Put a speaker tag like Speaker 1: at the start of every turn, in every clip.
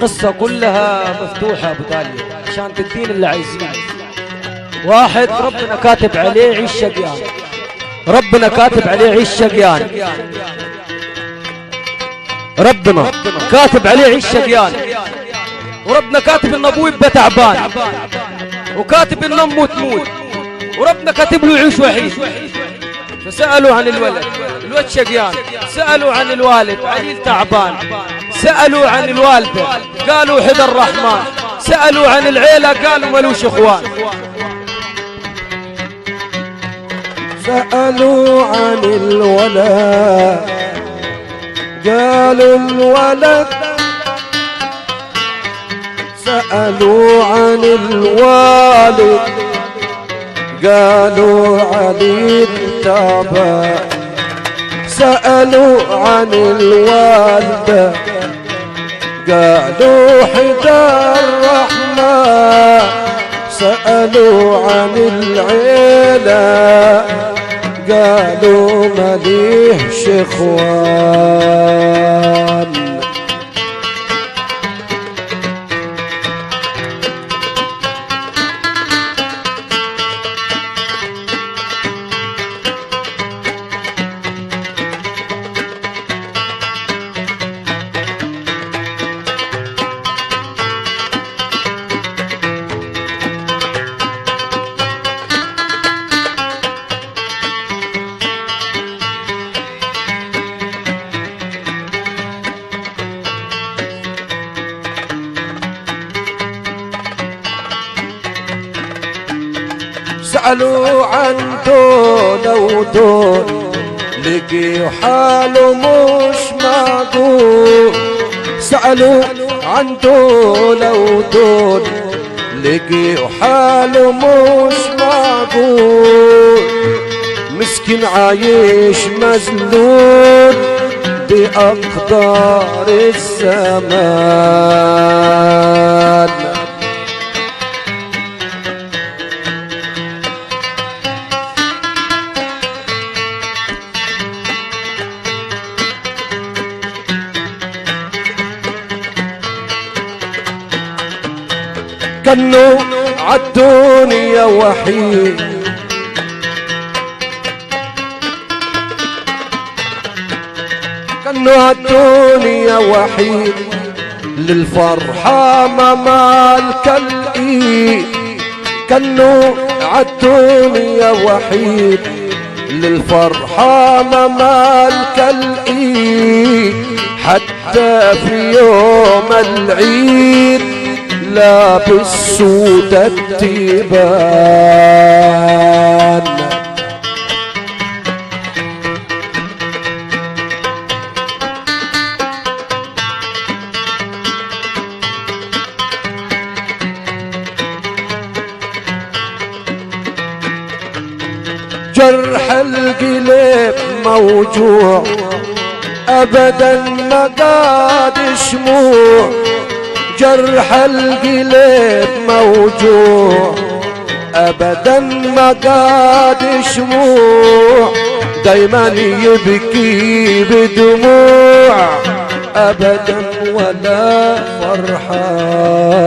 Speaker 1: القصة كلها مفتوحة أبو داليا عشان تدين اللي عايزين. واحد ربنا كاتب عليه عيش شقيان، ربنا كاتب عليه عيش شقيان، ربنا كاتب عليه عيش شقيان، وربنا كاتب ان ابوه يبقى تعبان، وكاتب ان امه تموت، وربنا كاتب له يعيش وحيد. فسألوا عن الولد، الولد شقيان. سألوا عن الوالد، عليل تعبان. سألوا عن الوالدة، قالوا حد الرحمن. سألوا عن العيلة، قالوا ملوش اخوان.
Speaker 2: سألوا عن الولد، قالوا الولد. سألوا عن الوالد، قالوا علي تعبان. سألوا عن الوالدة، قالوا حدا الرحمن. سألوا عن العيلة، قالوا مليهش اخوان. سألوا عن دول ودول، لقيوا حاله مش معقول. سألوا عن دول ودول، لقيوا حاله مش معقول. مسكين عايش مذلول بأقدار الزمان. كانوا عالدنيا وحيد، كانوا عالدنيا وحيد. للفرحة ما مالك الإيد. كانوا عالدنيا وحيد، للفرحة ما مالك الإيد. حتى في يوم العيد لابس سودة التيبان. جرح القلب موجوع، أبدا ما قاد شموع. جرح القلب موجوع، أبدا ما قاد شموع. دايما يبكي بدموع، أبدا ولا فرحان.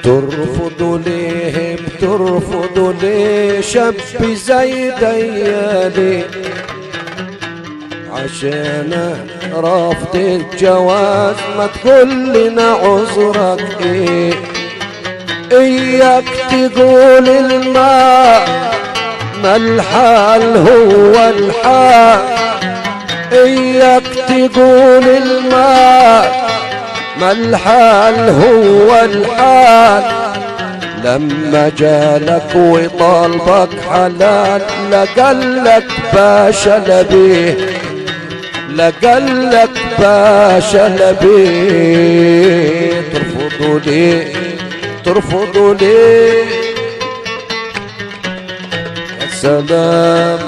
Speaker 2: ترفضوا ليه بترفضوا ليه شاب زي ديالي عشان رفض الجواز ما تقول لنا عذرك ايه اياك تقول الماء ما الحال هو الحال اياك تقول الماء ما الحال هو الحال لما جالك وطالبك حلال لقلك باشا لبيه لقلك باشا لبيه ترفضوا ليه ترفضوا ليه يا سلام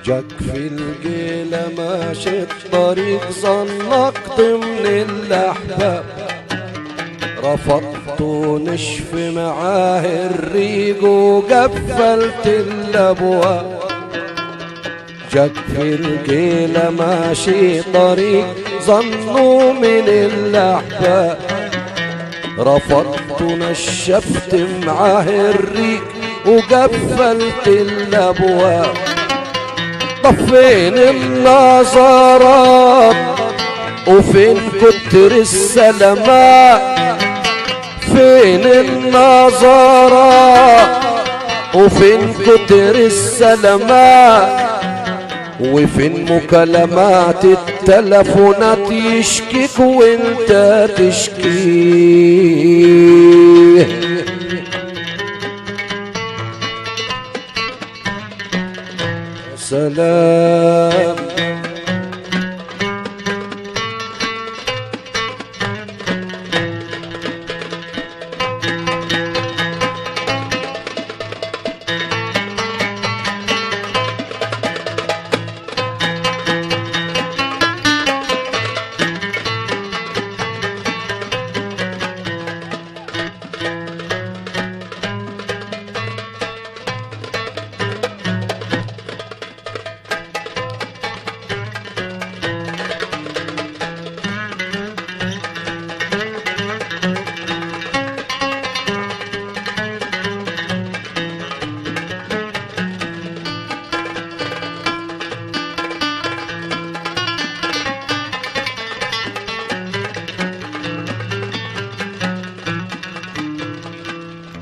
Speaker 2: جاك في الجيلة ماشي الطريق زنقت من الأحباب رفضت نشف معاه الريق وقفلت الأبواب جاك في الجيلة ماشي طريق ظنوا من الأحباب رفضت نشفت معاه الريق وقفلت الأبواب طفين النظرات وفين كتر السلامات فين النظرات وفين كتر السلامات وفين مكالمات التلفونات يشكيك وانت تشكيه سلام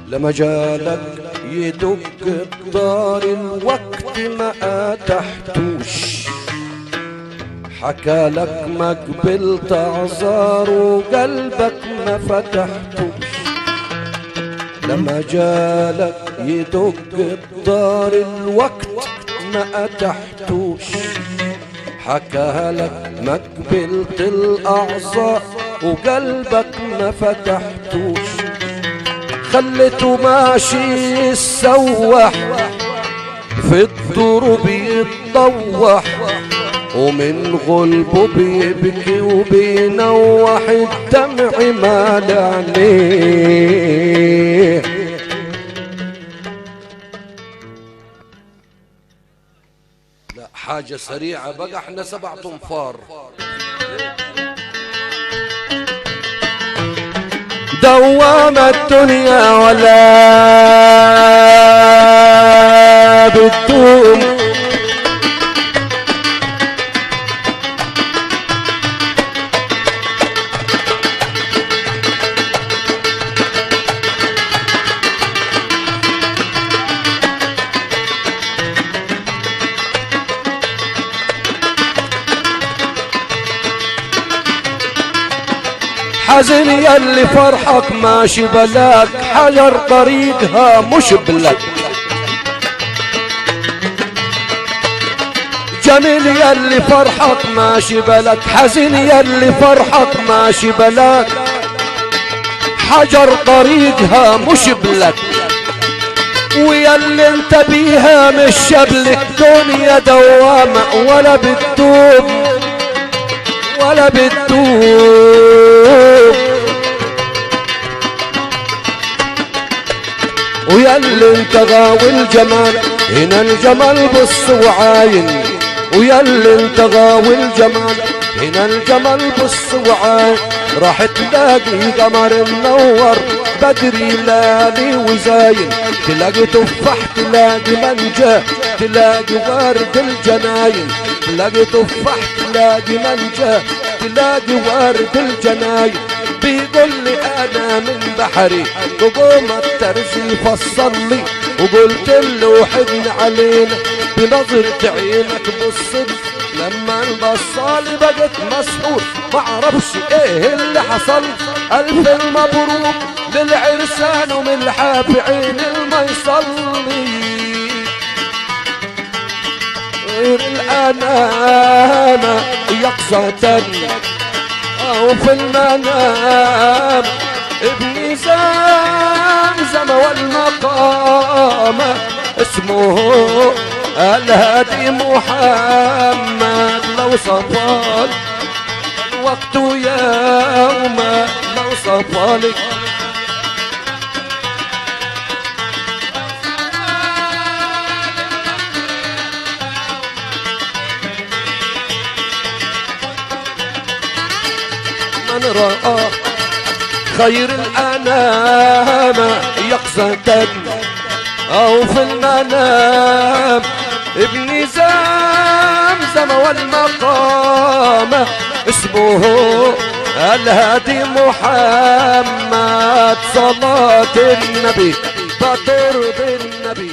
Speaker 2: لما جالك يدق الدار الوقت ما اتحتوش حكالك ما قبلت اعذار وقلبك ما فتحتوش لما جالك يدق الدار الوقت ما اتحتوش حكالك ما قبلت الاعذار وقلبك ما فتحتوش خليته ماشي يتسوح في الضروب يتطوح ومن غلبه بيبكي وبينوح الدمع مال عينيه لا حاجة سريعة بقى احنا 7 تنفار دوام الدنيا ولا بتدوم حزن يلي فرحك ماشي بلاك، حجر طريقها مش بلك. جميل يلي فرحك ماشي بلك، حزن يلي فرحك ماشي بلاك، حجر طريقها مش بلك. وياللي انت بيها مش شبلك، دنيا دوامة ولا بتدوم ولا بتدوم. وياللي انت غاوي الجمال، هنا الجمال بص وعاين. وياللي انت غاوي الجمال، هنا الجمال بص وعاين. راح تلاقي قمر منور بدري لالي وزاين، تلاقي تفاح تلاقي منجا تلاقي ورد الجناين، تلاقي تفاح تلاقي منجا تلاقي ورد الجناين. بيقول لي انا من بحري وقوم الترزي فصل لي، وقلت له وحدنا علينا بنظرة عينك بصلي. لما البصالي بقت مسحور معرفش ايه اللي حصل. الف المبروك للعرسان ومن الحافي عين الما يصلي. غير الانام يقظة او في المنام، ابن زمزم والمقام اسمه الهادي محمد. لو صفال الوقت يوم لو صفالك من رأى خير الأنام يقظة أو في المنام، ابن زمزم والمقام اسمه الهادي محمد. صلاة النبي فترضي النبي.